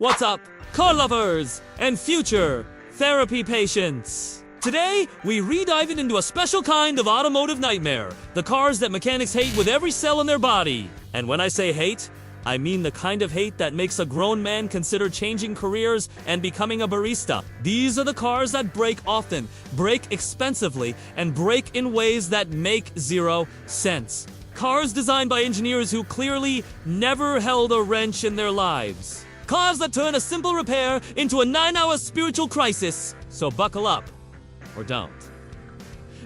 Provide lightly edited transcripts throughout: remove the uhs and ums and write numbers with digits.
What's up, car lovers and future therapy patients? Today, we re-dive into a special kind of automotive nightmare, the cars that mechanics hate with every cell in their body. And when I say hate, I mean the kind of hate that makes a grown man consider changing careers and becoming a barista. These are the cars that break often, break expensively, and break in ways that make zero sense. Cars designed by engineers who clearly never held a wrench in their lives. Cars that turn a simple repair into a 9-hour spiritual crisis. So buckle up, or don't.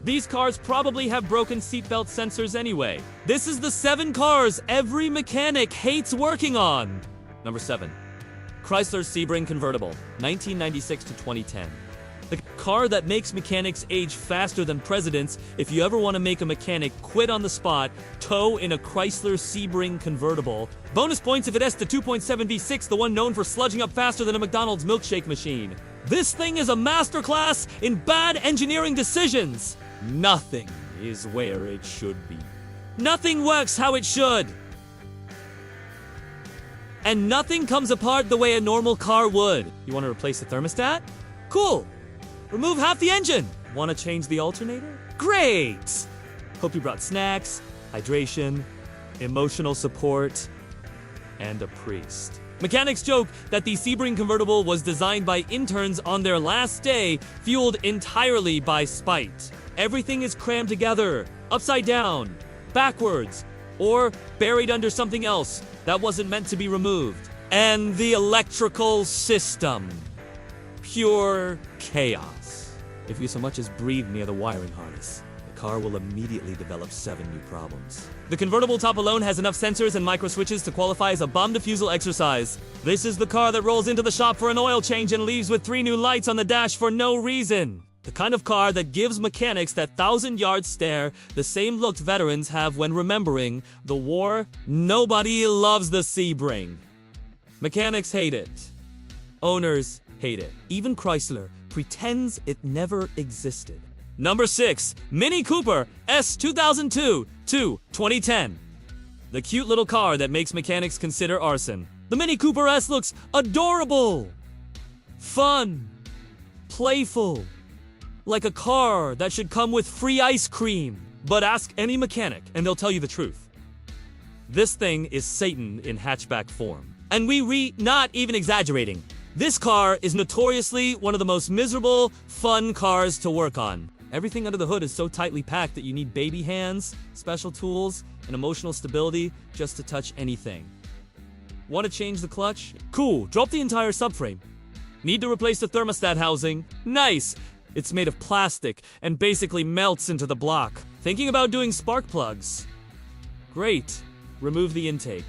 These cars probably have broken seatbelt sensors anyway. This is the 7 cars every mechanic hates working on. Number 7. Chrysler Sebring Convertible, 1996 to 2010. The car that makes mechanics age faster than presidents. If you ever want to make a mechanic quit on the spot, tow in a Chrysler Sebring Convertible. Bonus points if it has the 2.7 V6, the one known for sludging up faster than a McDonald's milkshake machine. This thing is a masterclass in bad engineering decisions. Nothing is where it should be. Nothing works how it should. And nothing comes apart the way a normal car would. You want to replace the thermostat? Cool. Remove half the engine. Want to change the alternator? Great. Hope you brought snacks, hydration, emotional support, and a priest. Mechanics joke that the Sebring Convertible was designed by interns on their last day, fueled entirely by spite. Everything is crammed together, upside down, backwards, or buried under something else that wasn't meant to be removed. And the electrical system. Pure chaos. If you so much as breathe near the wiring harness, the car will immediately develop 7 new problems. The convertible top alone has enough sensors and micro switches to qualify as a bomb defusal exercise. This is the car that rolls into the shop for an oil change and leaves with 3 new lights on the dash for no reason. The kind of car that gives mechanics that 1,000-yard stare the same look veterans have when remembering the war. Nobody loves the Sebring. Mechanics hate it. Owners hate it. Even Chrysler pretends it never existed. Number 6. Mini Cooper S 2002 to 2010. The cute little car that makes mechanics consider arson. The Mini Cooper S looks adorable, fun, playful, like a car that should come with free ice cream. But ask any mechanic and they'll tell you the truth. This thing is Satan in hatchback form. And not even exaggerating. This car is notoriously one of the most miserable, fun cars to work on. Everything under the hood is so tightly packed that you need baby hands, special tools, and emotional stability just to touch anything. Want to change the clutch? Cool, drop the entire subframe. Need to replace the thermostat housing? Nice! It's made of plastic and basically melts into the block. Thinking about doing spark plugs? Great, remove the intake.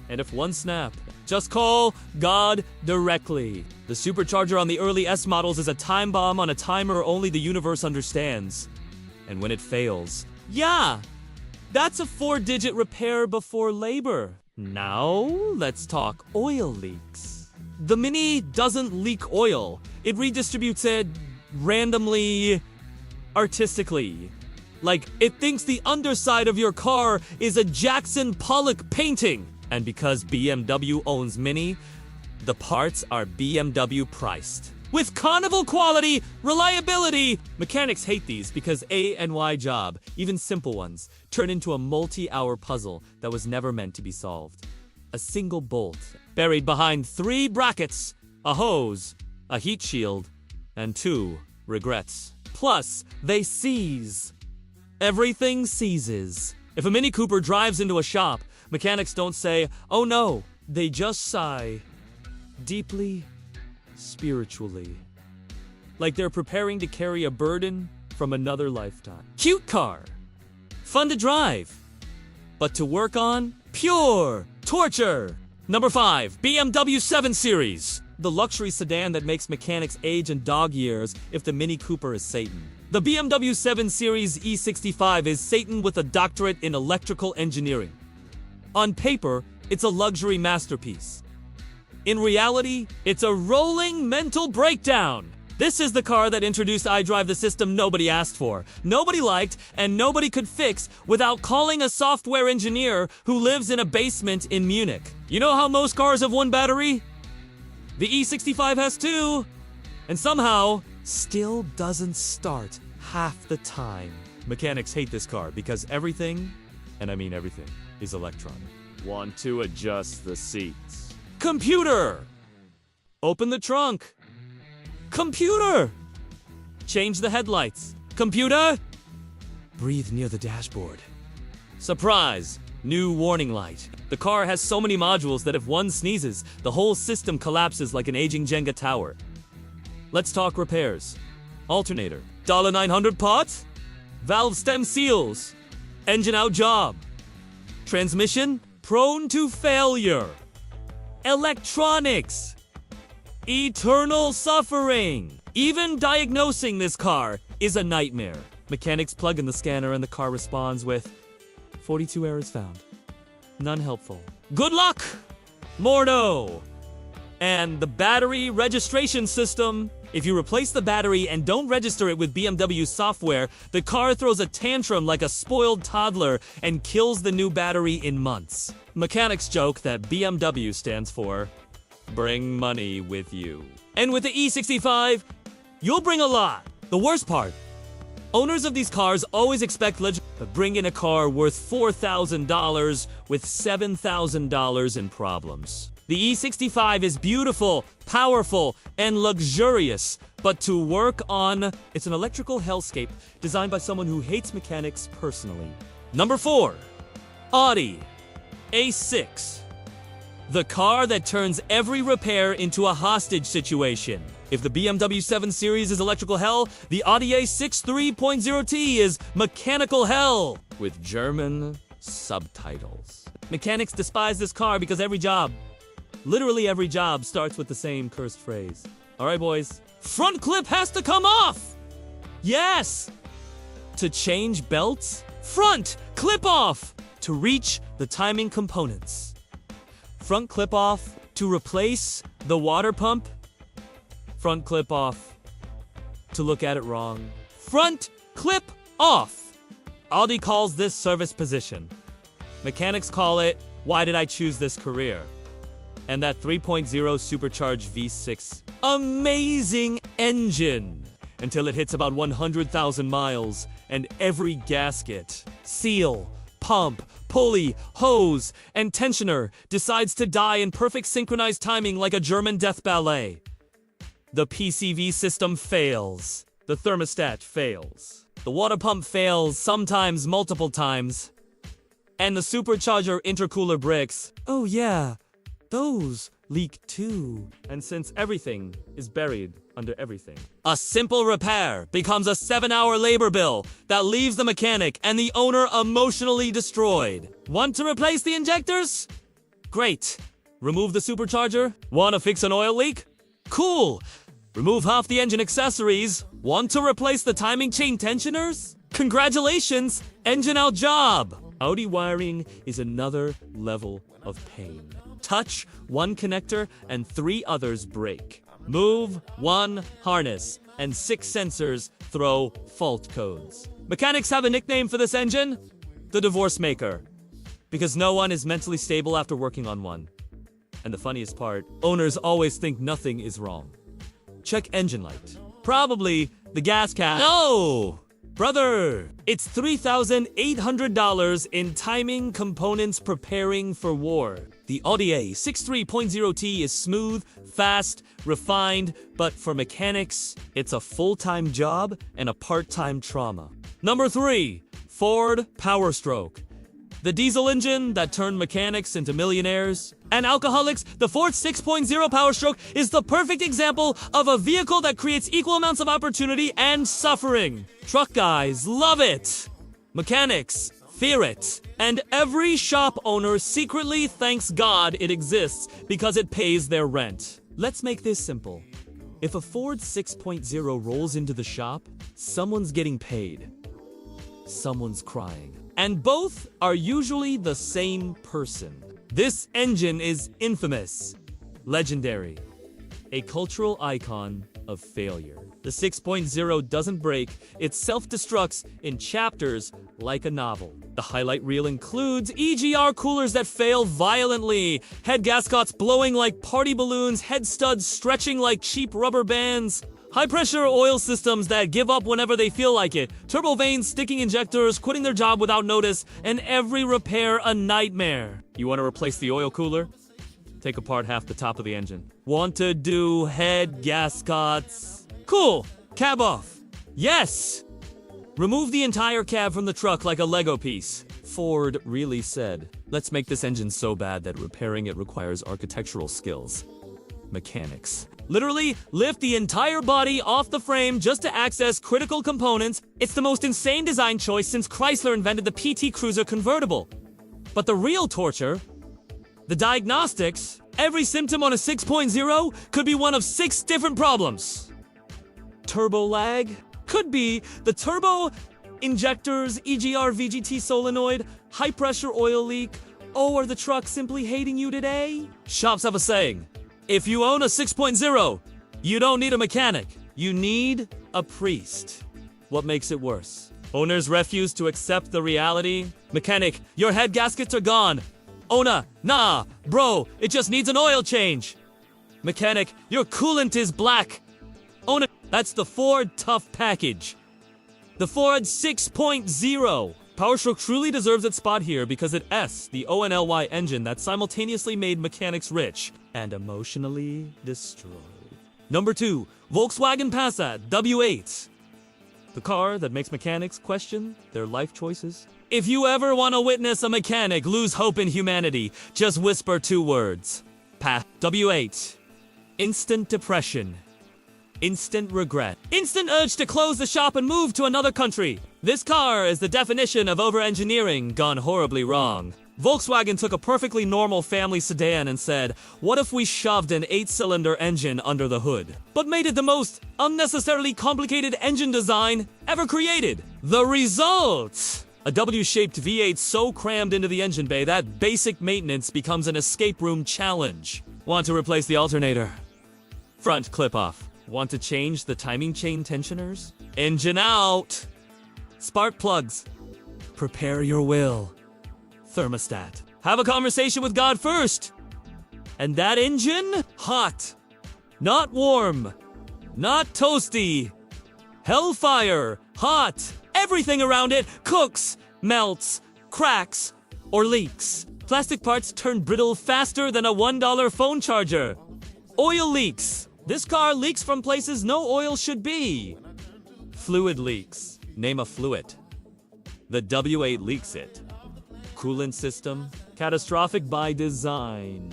And if one snap, just call God directly. The supercharger on the early S models is a time bomb on a timer only the universe understands. And when it fails, yeah, that's a 4-digit repair before labor. Now, let's talk oil leaks. The Mini doesn't leak oil. It redistributes it randomly, artistically. Like, it thinks the underside of your car is a Jackson Pollock painting. And because BMW owns Mini, the parts are BMW priced. With carnival quality, reliability! Mechanics hate these because A and Y job, even simple ones, turn into a multi-hour puzzle that was never meant to be solved. A single bolt, buried behind 3 brackets, a hose, a heat shield, and 2 regrets. Plus, they seize. Everything seizes. If a Mini Cooper drives into a shop, mechanics don't say, oh no, they just sigh. Deeply, spiritually. Like they're preparing to carry a burden from another lifetime. Cute car. Fun to drive. But to work on, pure torture. Number 5, BMW 7 Series. The luxury sedan that makes mechanics age in dog years if the Mini Cooper is Satan. The BMW 7 Series E65 is Satan with a doctorate in electrical engineering. On paper, it's a luxury masterpiece. In reality, it's a rolling mental breakdown. This is the car that introduced iDrive, the system nobody asked for, nobody liked, and nobody could fix without calling a software engineer who lives in a basement in Munich. You know how most cars have one battery? The E65 has two, and somehow still doesn't start half the time. Mechanics hate this car because everything, and I mean everything, is electronic. Want to adjust the seats? Computer! Open the trunk. Computer! Change the headlights. Computer! Breathe near the dashboard. Surprise! New warning light. The car has so many modules that if one sneezes, the whole system collapses like an aging Jenga tower. Let's talk repairs. Alternator. $900 parts? Valve stem seals. Engine out job. Transmission? Prone to failure. Electronics. Eternal suffering. Even diagnosing this car is a nightmare. Mechanics plug in the scanner and the car responds with 42 errors found. None helpful. Good luck, Mordo! And the battery registration system. If you replace the battery and don't register it with BMW software, the car throws a tantrum like a spoiled toddler and kills the new battery in months. Mechanics joke that BMW stands for bring money with you. And with the E65, you'll bring a lot. The worst part, owners of these cars always expect but bring in a car worth $4,000 with $7,000 in problems. The E65 is beautiful, powerful, and luxurious, but to work on, it's an electrical hellscape designed by someone who hates mechanics personally. Number 4, Audi A6. The car that turns every repair into a hostage situation. If the BMW 7 Series is electrical hell, the Audi A6 3.0T is mechanical hell with German subtitles. Mechanics despise this car because every job, literally every job, starts with the same cursed phrase. All right, boys. Front clip has to come off! Yes! To change belts, front clip off! To reach the timing components. Front clip off to replace the water pump. Front clip off to look at it wrong. Front clip off! Audi calls this service position. Mechanics call it, why did I choose this career? And that 3.0 supercharged V6, amazing engine! Until it hits about 100,000 miles and every gasket, seal, pump, pulley, hose, and tensioner decides to die in perfect synchronized timing like a German death ballet. The PCV system fails. The thermostat fails. The water pump fails, sometimes multiple times. And the supercharger intercooler bricks, oh yeah, those leak too. And since everything is buried under everything, a simple repair becomes a 7-hour labor bill that leaves the mechanic and the owner emotionally destroyed. Want to replace the injectors? Great. Remove the supercharger? Want to fix an oil leak? Cool. Remove half the engine accessories. Want to replace the timing chain tensioners? Congratulations, engine out job. Audi wiring is another level of pain. Touch one connector and 3 others break. Move one harness and 6 sensors throw fault codes. Mechanics have a nickname for this engine: the divorce maker, because no one is mentally stable after working on one. And the funniest part, owners always think nothing is wrong. Check engine light. Probably the gas cap. No! Brother! It's $3,800 in timing components preparing for war. The Audi A6 3.0T is smooth, fast, refined, but for mechanics, it's a full-time job and a part-time trauma. Number 3, Ford Powerstroke. The diesel engine that turned mechanics into millionaires and alcoholics, the Ford 6.0 Powerstroke is the perfect example of a vehicle that creates equal amounts of opportunity and suffering. Truck guys love it. Mechanics fear it. And every shop owner secretly thanks God it exists because it pays their rent. Let's make this simple. If a Ford 6.0 rolls into the shop, someone's getting paid. Someone's crying. And both are usually the same person. This engine is infamous, legendary, a cultural icon of failure. The 6.0 doesn't break, it self-destructs in chapters like a novel. The highlight reel includes EGR coolers that fail violently, head gaskets blowing like party balloons, head studs stretching like cheap rubber bands, high-pressure oil systems that give up whenever they feel like it, turbo vanes sticking injectors, quitting their job without notice, and every repair a nightmare. You want to replace the oil cooler? Take apart half the top of the engine. Want to do head gaskets? Cool! Cab off. Yes! Remove the entire cab from the truck like a Lego piece. Ford really said, let's make this engine so bad that repairing it requires architectural skills. Mechanics. Literally, lift the entire body off the frame just to access critical components. It's the most insane design choice since Chrysler invented the PT Cruiser convertible. But the real torture, the diagnostics, every symptom on a 6.0 could be one of 6 different problems. Turbo lag could be the turbo injectors, EGR VGT solenoid, high pressure oil leak. Oh, are the trucks simply hating you today? Shops have a saying, if you own a 6.0, you don't need a mechanic, you need a priest. What makes it worse? Owners refuse to accept the reality. Mechanic, your head gaskets are gone. Owner, nah, bro, it just needs an oil change. Mechanic, your coolant is black. Owner, that's the Ford Tough Package. The Ford 6.0. Powerstroke truly deserves its spot here because it S, the ONLY engine that simultaneously made mechanics rich and emotionally destroyed. Number 2, Volkswagen Passat W8. The car that makes mechanics question their life choices. If you ever want to witness a mechanic lose hope in humanity, just whisper 2 words. W8. Instant depression. Instant regret. Instant urge to close the shop and move to another country. This car is the definition of over-engineering gone horribly wrong. Volkswagen took a perfectly normal family sedan and said, what if we shoved an 8-cylinder engine under the hood, but made it the most unnecessarily complicated engine design ever created? The result! A W-shaped V8 so crammed into the engine bay that basic maintenance becomes an escape room challenge. Want to replace the alternator? Front clip off. Want to change the timing chain tensioners? Engine out! Spark plugs. Prepare your will. Thermostat. Have a conversation with God first. And that engine? Hot. Not warm. Not toasty. Hellfire. Hot. Everything around it cooks, melts, cracks, or leaks. Plastic parts turn brittle faster than a $1 phone charger. Oil leaks. This car leaks from places no oil should be. Fluid leaks. Name a fluid. The W8 leaks it. Coolant system. Catastrophic by design.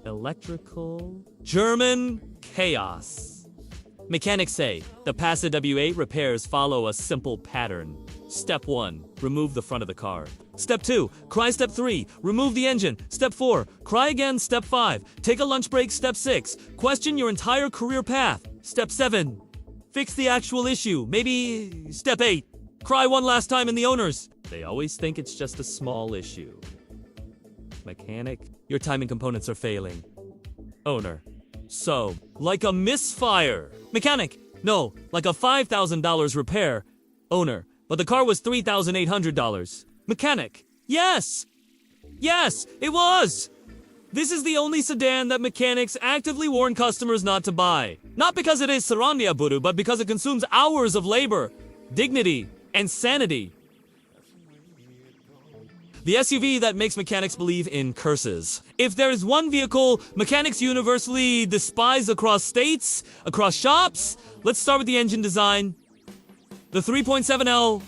Electrical. German chaos. Mechanics say the Passat W8 repairs follow a simple pattern. Step 1. Remove the front of the car. Step 2. Cry. Step 3. Remove the engine. Step 4. Cry again. Step 5. Take a lunch break. Step 6. Question your entire career path. Step 7. Fix the actual issue. Maybe Step 8. Cry one last time in the owners. They always think it's just a small issue. Mechanic, your timing components are failing. Owner, so, like a misfire. Mechanic, no, like a $5,000 repair. Owner, but the car was $3,800. Mechanic, yes! Yes, it was! This is the only sedan that mechanics actively warn customers not to buy. Not because it is Sarandia Buru, but because it consumes hours of labor, dignity, and sanity. The SUV that makes mechanics believe in curses. If there is one vehicle mechanics universally despise across states, across shops, let's start with the engine design. The 3.7L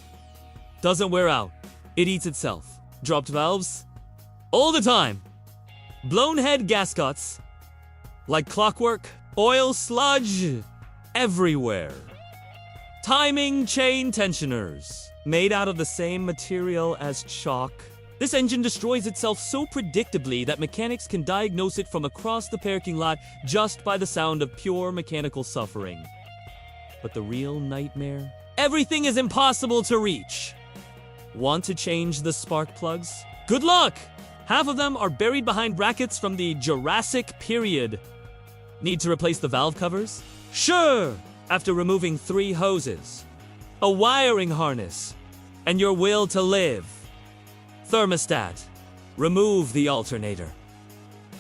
doesn't wear out. It eats itself. Dropped valves all the time. Blown head gaskets like clockwork. Oil sludge everywhere. Timing chain tensioners made out of the same material as chalk. This engine destroys itself so predictably that mechanics can diagnose it from across the parking lot just by the sound of pure mechanical suffering. But the real nightmare? Everything is impossible to reach. Want to change the spark plugs? Good luck! Half of them are buried behind brackets from the Jurassic period. Need to replace the valve covers? Sure! After removing 3 hoses, a wiring harness, and your will to live. Thermostat. Remove the alternator.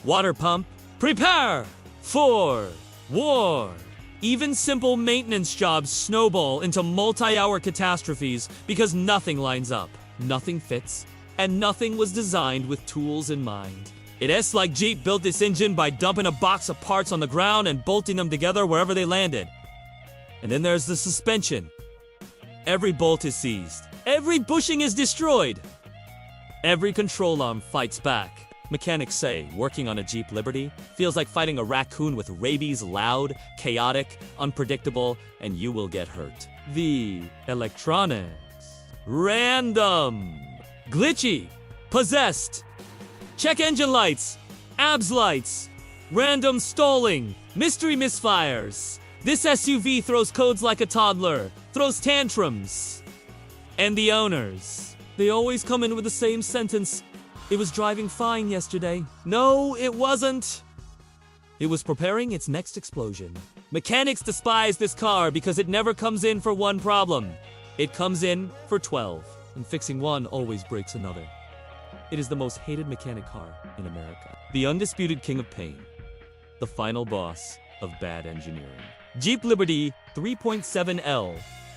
Water pump. Prepare for war. Even simple maintenance jobs snowball into multi-hour catastrophes because nothing lines up, nothing fits, and nothing was designed with tools in mind. It's like Jeep built this engine by dumping a box of parts on the ground and bolting them together wherever they landed. And then there's the suspension. Every bolt is seized. Every bushing is destroyed. Every control arm fights back. Mechanics say working on a Jeep Liberty feels like fighting a raccoon with rabies, loud, chaotic, unpredictable, and you will get hurt. The electronics. Random. Glitchy. Possessed. Check engine lights. ABS lights. Random stalling. Mystery misfires. This SUV throws codes like a toddler. Throws tantrums. And the owners. They always come in with the same sentence. It was driving fine yesterday. No, it wasn't. It was preparing its next explosion. Mechanics despise this car because it never comes in for one problem. It comes in for 12. And fixing one always breaks another. It is the most hated mechanic car in America. The undisputed king of pain. The final boss of bad engineering. Jeep Liberty 3.7L.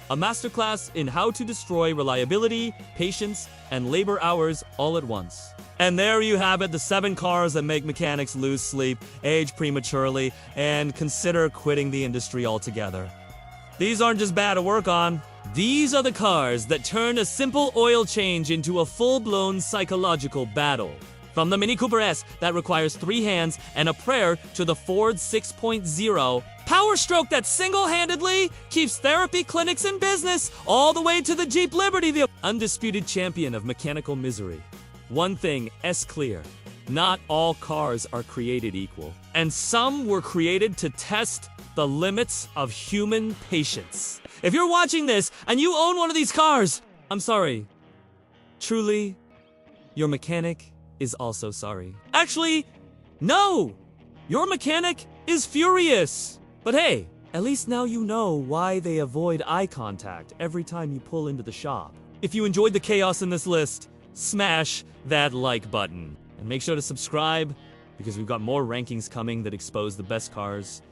A masterclass in how to destroy reliability, patience, and labor hours all at once. And there you have it, the 7 cars that make mechanics lose sleep, age prematurely, and consider quitting the industry altogether. These aren't just bad to work on. These are the cars that turn a simple oil change into a full-blown psychological battle. From the Mini Cooper S that requires 3 hands and a prayer to the Ford 6.0, Powerstroke that single-handedly keeps therapy clinics in business, all the way to the Jeep Liberty, the undisputed champion of mechanical misery. One thing is clear. Not all cars are created equal, and some were created to test the limits of human patience. If you're watching this and you own one of these cars, I'm sorry. Truly, your mechanic is also sorry. Actually, no! Your mechanic is furious! But hey, at least now you know why they avoid eye contact every time you pull into the shop. If you enjoyed the chaos in this list, smash that like button. And make sure to subscribe, because we've got more rankings coming that expose the best cars,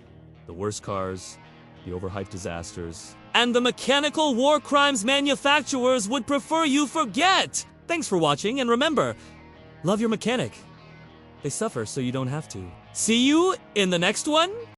the worst cars, the overhyped disasters, and the mechanical war crimes manufacturers would prefer you forget! Thanks for watching, and remember, love your mechanic. They suffer so you don't have to. See you in the next one?